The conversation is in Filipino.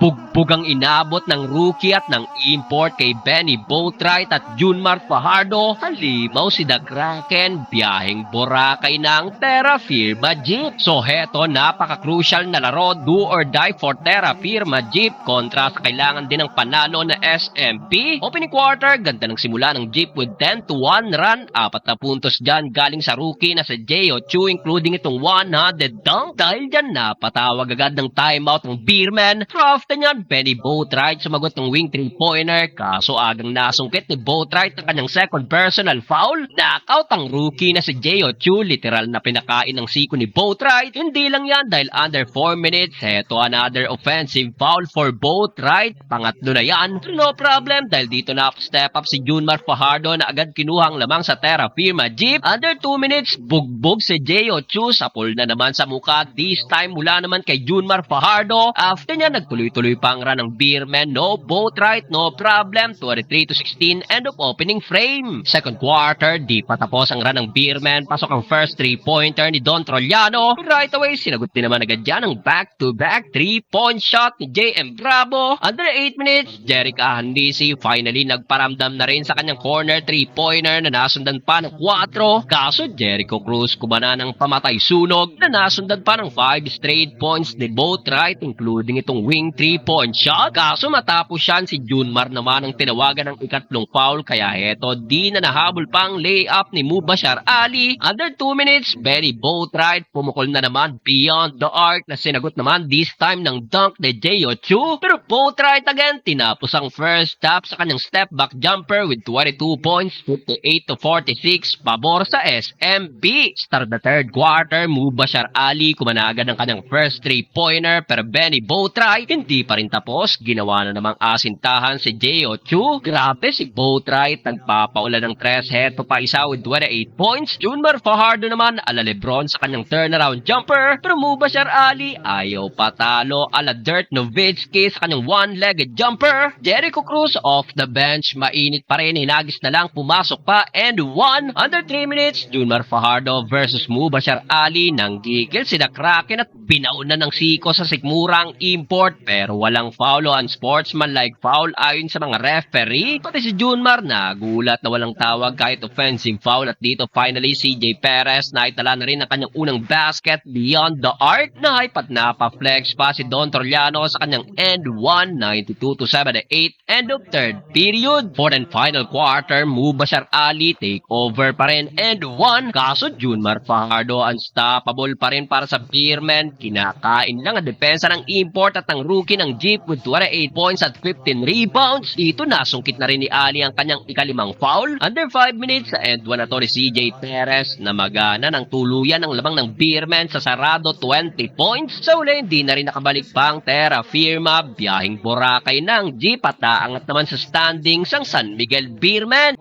Bugbog ang inabot ng rookie at ng import kay Benny Boatwright at Junmar Fajardo. Halimaw si The Kraken, biyaheng Boracay ng Terra Firma Jeep. So heto, napaka-crucial na laro, do or die for Terra Firma Jeep kontra sa kailangan din ng panalo na SMP. Opening quarter, ganda ng simula ng Jeep with 10-1 run. 4 na puntos dyan galing sa rookie na si J.O. Chu, including itong 100 dunk. Dahil dyan, napatawag agad ng timeout ng Beerman. After niyan, Benny Boatwright sumagot ng wing 3-pointer, kaso agang nasungkit ni Boatwright ang kanyang second personal foul. Knockout ang rookie na si J.O. Chu, literal na pinakain ng siko ni Boatwright. Hindi lang yan, dahil under 4 minutes, heto another offensive foul for Boatwright. Pangatlo na yan, no problem dahil dito na step up si Junmar Fajardo na agad kinuhang lamang sa Terra Firma Jeep. Under 2 minutes, bugbog si J.O. Chu, sapol na naman sa mukha, this time mula naman kay Junmar Fajardo. After niya, nagtuloy-tuloy pa ang run ng Beerman. No Boatwright, no problem. 23-16, end of opening frame. Second quarter, di pa tapos ang run ng Beerman. Pasok ang first 3-pointer ni Don Trollano. Right away, sinagot din naman agad dyan ang back-to-back 3-point shot ni J.M. Bravo. Under 8 minutes, Jerick Ahandisi finally nagparamdam na rin sa kanyang corner 3-pointer na nasundan pa ng 4. Kaso Jericho Cruz kumana ng pamatay sunog na nasundan pa ng 5 straight points ni Boatwright, including itong wing 3-point shot. Kaso matapos yan, si Junmar naman ang tinawagan ng ikatlong foul, kaya heto di na nahabol pang layup ni Mubashar Ali. Under 2 minutes, Benny Boatwright pumukol na naman beyond the arc na sinagot naman this time ng dunk ni J.O. Chu. Pero Boatwright again, tinapos ang first half sa kanyang step back jumper with 22 points, 58-46, pabor sa SMB. Start the third quarter, Mubashar Ali kumanagan ng kanyang first 3-pointer, pero Benny Boatwright hindi pa rin tapos. Ginawa na namang asintahan si J.O. Chu. Grabe si Boatwright, nagpapaulan ng 3, heto pa isa with 28 points. Junmar Fajardo naman ala Lebron sa kanyang turnaround jumper, pero Mubashar Ali ayaw patalo ala Dirk Nowitzki sa kanyang one-legged jumper. Jericho Cruz off the bench, mainit pa rin, hinagis na lang, pumasok pa and 1. Under 3 minutes, Junmar Fajardo versus Mubashar Ali. Nang gigil si The Kraken at binaunan ng siko sa sikmurang import, pero walang foul o unsportsmanlike foul ayon sa mga referee. Pati si Junmar nagulat na walang tawag kahit offensive foul, at dito finally CJ Perez naitala na rin ang kanyang unang basket beyond the arc. Nahype at napaflex pa si Don Trollano sa kanyang end 1, 92-78, end of third period. Fourth and final quarter, Mubashar Ali take over pa rin, end 1. Kaso Junmar Fajardo unstoppable pa rin para sa Beerman. Kinakain lang ang depensa ng import at ng rookie ng Jeep with 28 points at 15 rebounds. Dito nasungkit na rin ni Ali ang kanyang ikalimang foul. Under 5 minutes, sa end 1 na to ni CJ Perez na magana ng tuluyan ang lamang ng Beerman sa sarado 20 points. Sa uli, hindi na rin nakabalik pa ang Terra Firma, biyaheng Boracay ng Jeep at naangat naman sa standings ang San Miguel Beerman.